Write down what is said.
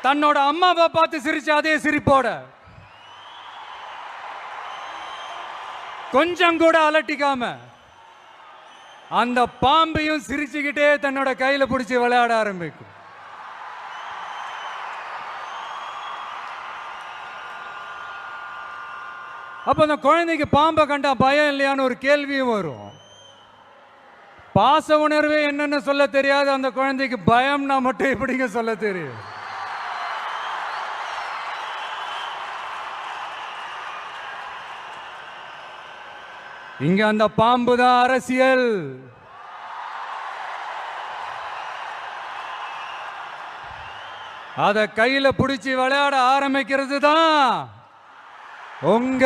தன்னோட அம்மாவை பார்த்து சிரிச்ச அதே சிரிப்போட கொஞ்சம் கூட அலட்டிக்காம அந்த பாம்பையும் சிரிச்சுக்கிட்டே தன்னோட கையில பிடிச்சி விளையாட ஆரம்பிக்கும். அப்ப அந்த குழந்தைக்கு பாம்பை கண்டா பயம் இல்லையான்னு ஒரு கேள்வியும் வரும். பாச உணர்வே என்னன்னு சொல்ல தெரியாது அந்த குழந்தைக்கு பயம்னா மட்டும் எப்படிங்க சொல்ல தெரியும்? இங்க அந்த பாம்பு தான் அரசியல். அத கையில பிடிச்சி விளையாட ஆரம்பிக்கிறது தான் உங்க